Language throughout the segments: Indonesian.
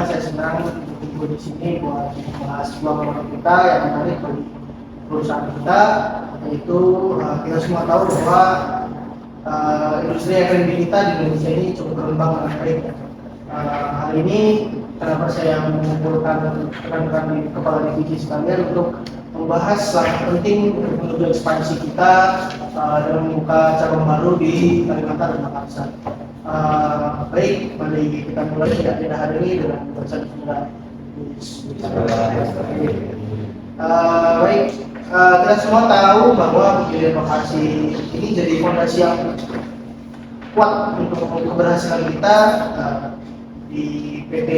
saya senang berkumpul di sini buat membahas sebuah program kita yang menarik bagi perusahaan kita, yaitu kita semua tahu bahwa industri F&B kita di Indonesia ini cukup berkembang dengan baik. Hari ini kenapa saya mengumpulkan rekan-rekan di kepala divisi sekalian untuk membahas langkah penting untuk menuju ekspansi kita dan membuka cabang baru di Kalimantan dan Makassar. Baik, mari kita mulai tidak hari ini dengan bersama. Baik, kita semua tahu bahwa pemilihan lokasi ini jadi fondasi yang kuat untuk keberhasilan kita di PT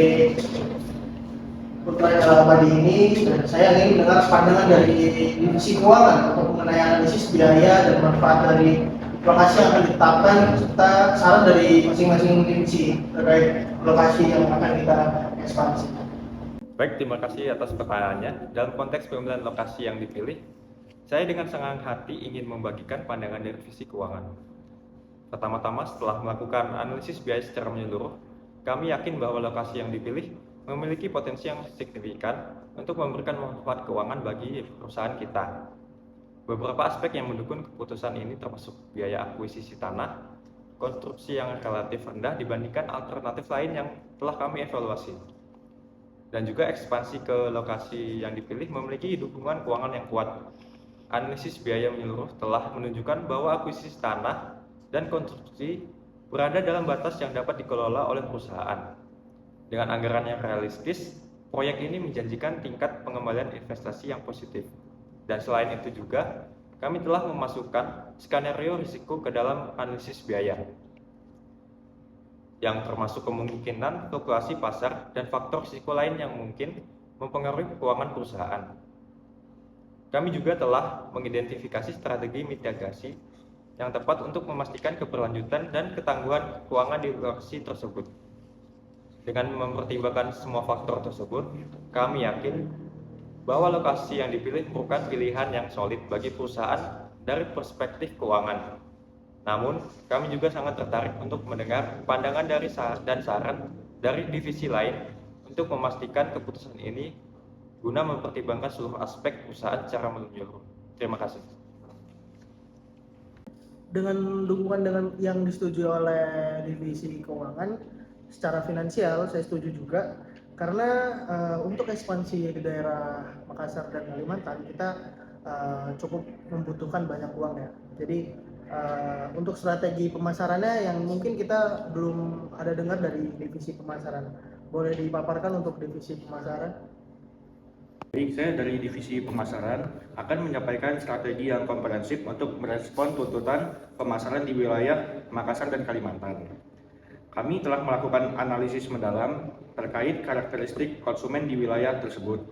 Putra Abadi ini. Dan saya ingin mendengar pandangan dari divisi keuangan untuk mengenai analisis biaya dan manfaat dari lokasi yang akan ditetapkan serta saran dari masing-masing divisi terkait lokasi yang akan kita ekspansi. Baik, terima kasih atas pertanyaannya. Dalam konteks pemilihan lokasi yang dipilih, saya dengan senang hati ingin membagikan pandangan dari divisi keuangan. Pertama-tama, setelah melakukan analisis biaya secara menyeluruh, kami yakin bahwa lokasi yang dipilih memiliki potensi yang signifikan untuk memberikan manfaat keuangan bagi perusahaan kita. Beberapa aspek yang mendukung keputusan ini termasuk biaya akuisisi tanah, konstruksi yang relatif rendah dibandingkan alternatif lain yang telah kami evaluasi, dan juga ekspansi ke lokasi yang dipilih memiliki dukungan keuangan yang kuat. Analisis biaya menyeluruh telah menunjukkan bahwa akuisisi tanah dan konstruksi berada dalam batas yang dapat dikelola oleh perusahaan. Dengan anggaran yang realistis, proyek ini menjanjikan tingkat pengembalian investasi yang positif. Dan selain itu juga, kami telah memasukkan skenario risiko ke dalam analisis biaya, yang termasuk kemungkinan fluktuasi pasar dan faktor risiko lain yang mungkin mempengaruhi keuangan perusahaan. Kami juga telah mengidentifikasi strategi mitigasi yang tepat untuk memastikan keberlanjutan dan ketangguhan keuangan di lokasi tersebut. Dengan mempertimbangkan semua faktor tersebut, kami yakin bahwa lokasi yang dipilih merupakan pilihan yang solid bagi perusahaan dari perspektif keuangan. Namun, kami juga sangat tertarik untuk mendengar pandangan dan saran dari divisi lain untuk memastikan keputusan ini guna mempertimbangkan seluruh aspek perusahaan secara menyeluruh. Terima kasih. Dengan dukungan yang disetujui oleh divisi keuangan secara finansial, saya setuju juga karena untuk ekspansi di daerah Makassar dan Kalimantan kita cukup membutuhkan banyak uang ya. Jadi untuk strategi pemasarannya yang mungkin kita belum ada dengar dari divisi pemasaran, boleh dipaparkan untuk divisi pemasaran? Baik, saya dari divisi pemasaran akan menyampaikan strategi yang komprehensif untuk merespon tuntutan pemasaran di wilayah Makassar dan Kalimantan. Kami telah melakukan analisis mendalam terkait karakteristik konsumen di wilayah tersebut.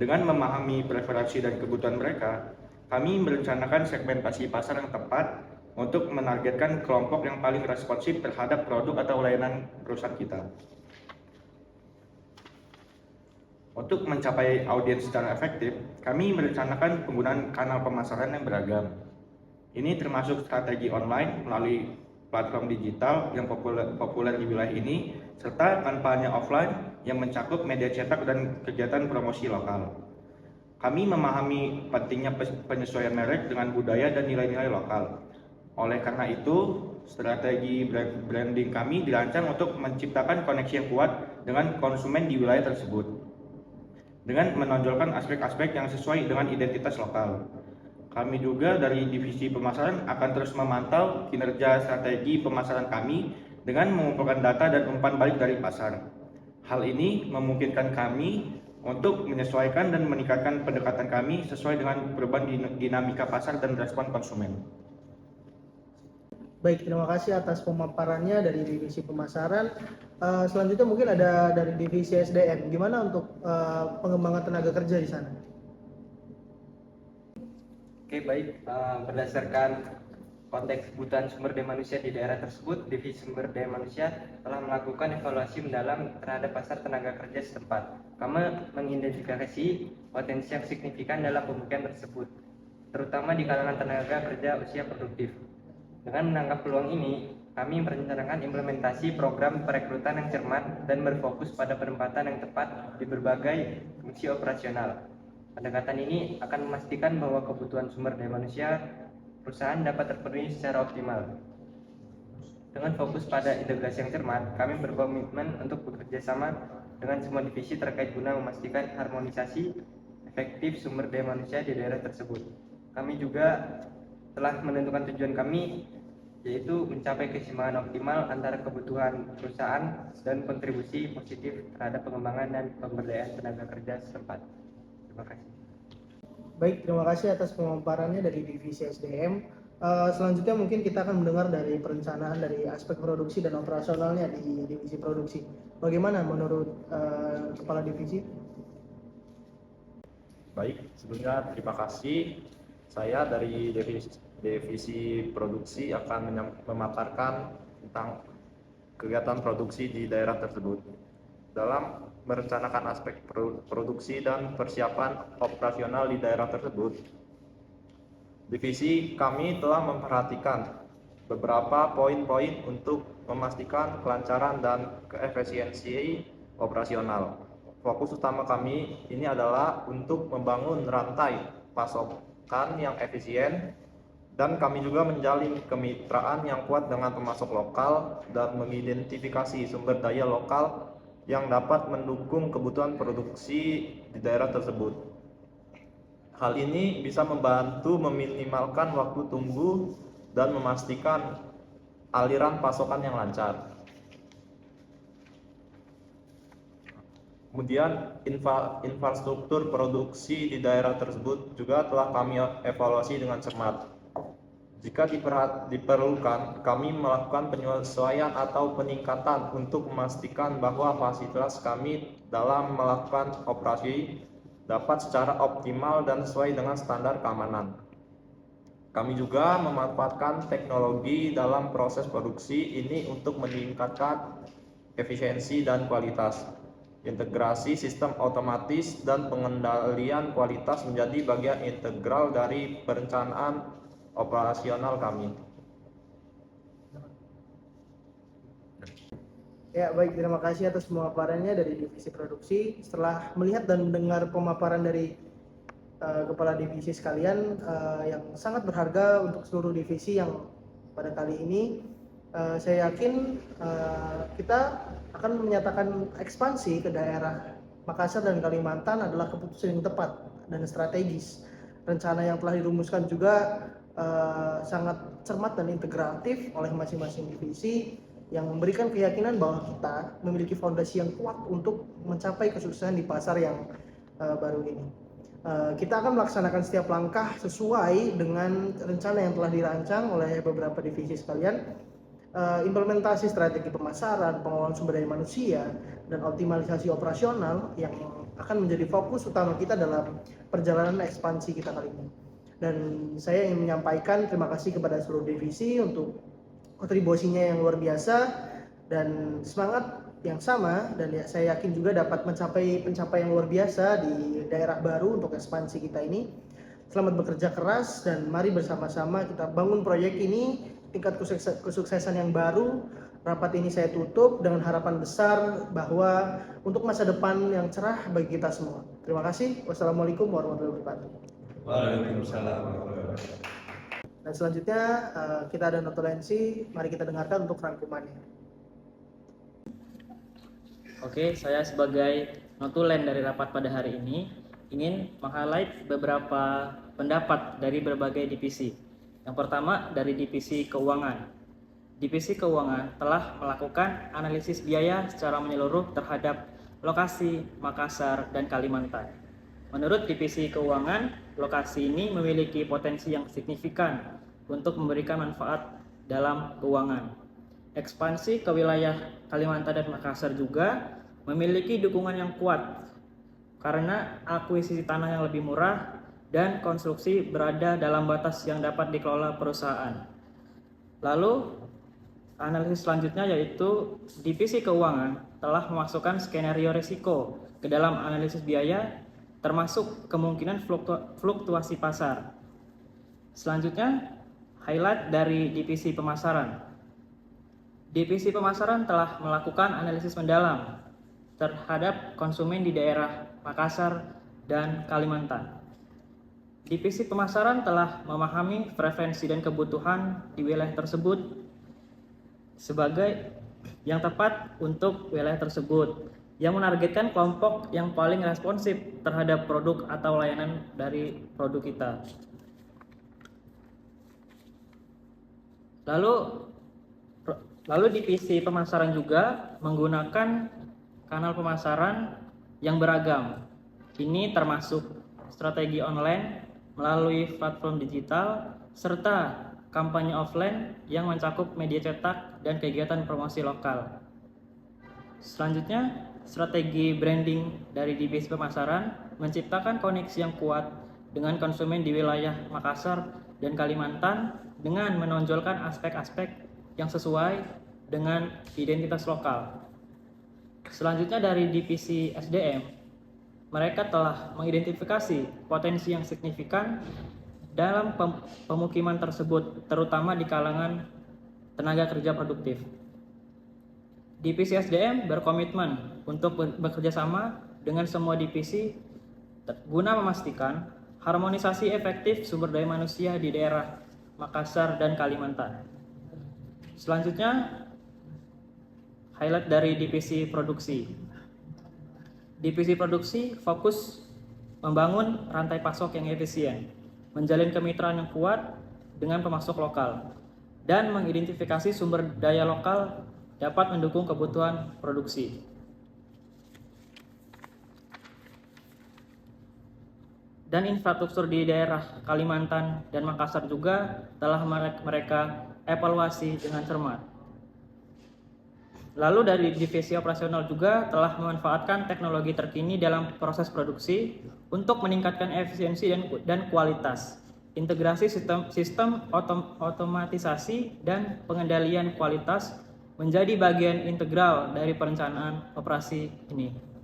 Dengan memahami preferensi dan kebutuhan mereka, kami merencanakan segmentasi pasar yang tepat untuk menargetkan kelompok yang paling responsif terhadap produk atau layanan perusahaan kita. Untuk mencapai audiens secara efektif, kami merencanakan penggunaan kanal pemasaran yang beragam. Ini termasuk strategi online melalui platform digital yang populer di wilayah ini, serta kampanye offline yang mencakup media cetak dan kegiatan promosi lokal. Kami memahami pentingnya penyesuaian merek dengan budaya dan nilai-nilai lokal. Oleh karena itu, strategi branding kami dirancang untuk menciptakan koneksi yang kuat dengan konsumen di wilayah tersebut, dengan menonjolkan aspek-aspek yang sesuai dengan identitas lokal. Kami juga dari divisi pemasaran akan terus memantau kinerja strategi pemasaran kami dengan mengumpulkan data dan umpan balik dari pasar. Hal ini memungkinkan kami untuk menyesuaikan dan meningkatkan pendekatan kami sesuai dengan perubahan dinamika pasar dan respon konsumen. Baik, terima kasih atas pemaparannya dari divisi pemasaran. Selanjutnya mungkin ada dari divisi SDM. Gimana untuk pengembangan tenaga kerja di sana? Oke, baik. Berdasarkan konteks kebutuhan sumber daya manusia di daerah tersebut, divisi sumber daya manusia telah melakukan evaluasi mendalam terhadap pasar tenaga kerja setempat. Kami mengidentifikasi potensi yang signifikan dalam pembuktian tersebut, terutama di kalangan tenaga kerja usia produktif. Dengan menangkap peluang ini, kami merencanakan implementasi program perekrutan yang cermat dan berfokus pada penempatan yang tepat di berbagai fungsi operasional. Pendekatan ini akan memastikan bahwa kebutuhan sumber daya manusia perusahaan dapat terpenuhi secara optimal. Dengan fokus pada integrasi yang cermat, kami berkomitmen untuk bekerja sama dengan semua divisi terkait guna memastikan harmonisasi efektif sumber daya manusia di daerah tersebut. Kami juga telah menentukan tujuan kami, yaitu mencapai keseimbangan optimal antara kebutuhan perusahaan dan kontribusi positif terhadap pengembangan dan pemberdayaan tenaga kerja setempat. Terima kasih. Baik, terima kasih atas pemaparannya dari divisi SDM. Selanjutnya mungkin kita akan mendengar dari perencanaan dari aspek produksi dan operasionalnya di divisi produksi. Bagaimana menurut kepala divisi? Baik, sebelumnya terima kasih. Saya dari divisi produksi akan memaparkan tentang kegiatan produksi di daerah tersebut. Dalam merencanakan aspek produksi dan persiapan operasional di daerah tersebut, divisi kami telah memperhatikan beberapa poin-poin untuk memastikan kelancaran dan keefisiensi operasional. Fokus utama kami ini adalah untuk membangun rantai pasokan yang efisien, dan kami juga menjalin kemitraan yang kuat dengan pemasok lokal dan mengidentifikasi sumber daya lokal yang dapat mendukung kebutuhan produksi di daerah tersebut. Hal ini bisa membantu meminimalkan waktu tunggu dan memastikan aliran pasokan yang lancar. Kemudian infrastruktur produksi di daerah tersebut juga telah kami evaluasi dengan cermat. Jika diperlukan, kami melakukan penyesuaian atau peningkatan untuk memastikan bahwa fasilitas kami dalam melakukan operasi dapat secara optimal dan sesuai dengan standar keamanan. Kami juga memanfaatkan teknologi dalam proses produksi ini untuk meningkatkan efisiensi dan kualitas. Integrasi sistem otomatis dan pengendalian kualitas menjadi bagian integral dari perencanaan operasional kami. Ya, baik, terima kasih atas pemaparannya dari divisi produksi. Setelah melihat dan mendengar pemaparan dari kepala divisi sekalian yang sangat berharga untuk seluruh divisi yang pada kali ini, saya yakin kita akan menyatakan ekspansi ke daerah Makassar dan Kalimantan adalah keputusan yang tepat dan strategis. Rencana yang telah dirumuskan juga sangat cermat dan integratif oleh masing-masing divisi yang memberikan keyakinan bahwa kita memiliki fondasi yang kuat untuk mencapai kesuksesan di pasar yang baru ini. Kita akan melaksanakan setiap langkah sesuai dengan rencana yang telah dirancang oleh beberapa divisi sekalian. Implementasi strategi pemasaran, pengelolaan sumber daya manusia, dan optimalisasi operasional yang akan menjadi fokus utama kita dalam perjalanan ekspansi kita kali ini. Dan saya ingin menyampaikan terima kasih kepada seluruh divisi untuk kontribusinya yang luar biasa dan semangat yang sama, dan saya yakin juga dapat mencapai pencapaian luar biasa di daerah baru untuk ekspansi kita ini. Selamat bekerja keras dan mari bersama-sama kita bangun proyek ini tingkat kesuksesan yang baru. Rapat ini saya tutup dengan harapan besar bahwa untuk masa depan yang cerah bagi kita semua. Terima kasih. Wassalamualaikum warahmatullahi wabarakatuh. Waalaikumsalam warahmatullahi wabarakatuh. Dan selanjutnya kita ada notulensi. Mari kita dengarkan untuk rangkumannya. Oke, saya sebagai notulen dari rapat pada hari ini ingin meng-highlight beberapa pendapat dari berbagai divisi. Yang pertama dari divisi keuangan. Divisi keuangan telah melakukan analisis biaya secara menyeluruh terhadap lokasi Makassar dan Kalimantan. Menurut divisi keuangan, lokasi ini memiliki potensi yang signifikan untuk memberikan manfaat dalam keuangan. Ekspansi ke wilayah Kalimantan dan Makassar juga memiliki dukungan yang kuat karena akuisisi tanah yang lebih murah dan konstruksi berada dalam batas yang dapat dikelola perusahaan. Lalu, analisis selanjutnya yaitu divisi keuangan telah memasukkan skenario risiko ke dalam analisis biaya, termasuk kemungkinan fluktuasi pasar. Selanjutnya, highlight dari divisi pemasaran. Divisi pemasaran telah melakukan analisis mendalam terhadap konsumen di daerah Makassar dan Kalimantan. Divisi pemasaran telah memahami preferensi dan kebutuhan di wilayah tersebut sebagai yang tepat untuk wilayah tersebut, yang menargetkan kelompok yang paling responsif terhadap produk atau layanan dari produk kita. Lalu divisi pemasaran juga menggunakan kanal pemasaran yang beragam. Ini termasuk strategi online melalui platform digital serta kampanye offline yang mencakup media cetak dan kegiatan promosi lokal. Selanjutnya, strategi branding dari divisi pemasaran menciptakan koneksi yang kuat dengan konsumen di wilayah Makassar dan Kalimantan dengan menonjolkan aspek-aspek yang sesuai dengan identitas lokal. Selanjutnya dari divisi SDM, mereka telah mengidentifikasi potensi yang signifikan dalam pemukiman tersebut, terutama di kalangan tenaga kerja produktif. Divisi SDM berkomitmen untuk bekerja sama dengan semua divisi guna memastikan harmonisasi efektif sumber daya manusia di daerah Makassar dan Kalimantan. Selanjutnya, highlight dari divisi produksi. Divisi produksi fokus membangun rantai pasok yang efisien, menjalin kemitraan yang kuat dengan pemasok lokal, dan mengidentifikasi sumber daya lokal dapat mendukung kebutuhan produksi. Dan infrastruktur di daerah Kalimantan dan Makassar juga telah mereka evaluasi dengan cermat. Lalu dari divisi operasional juga telah memanfaatkan teknologi terkini dalam proses produksi untuk meningkatkan efisiensi dan kualitas, integrasi sistem otomatisasi dan pengendalian kualitas menjadi bagian integral dari perencanaan operasi ini.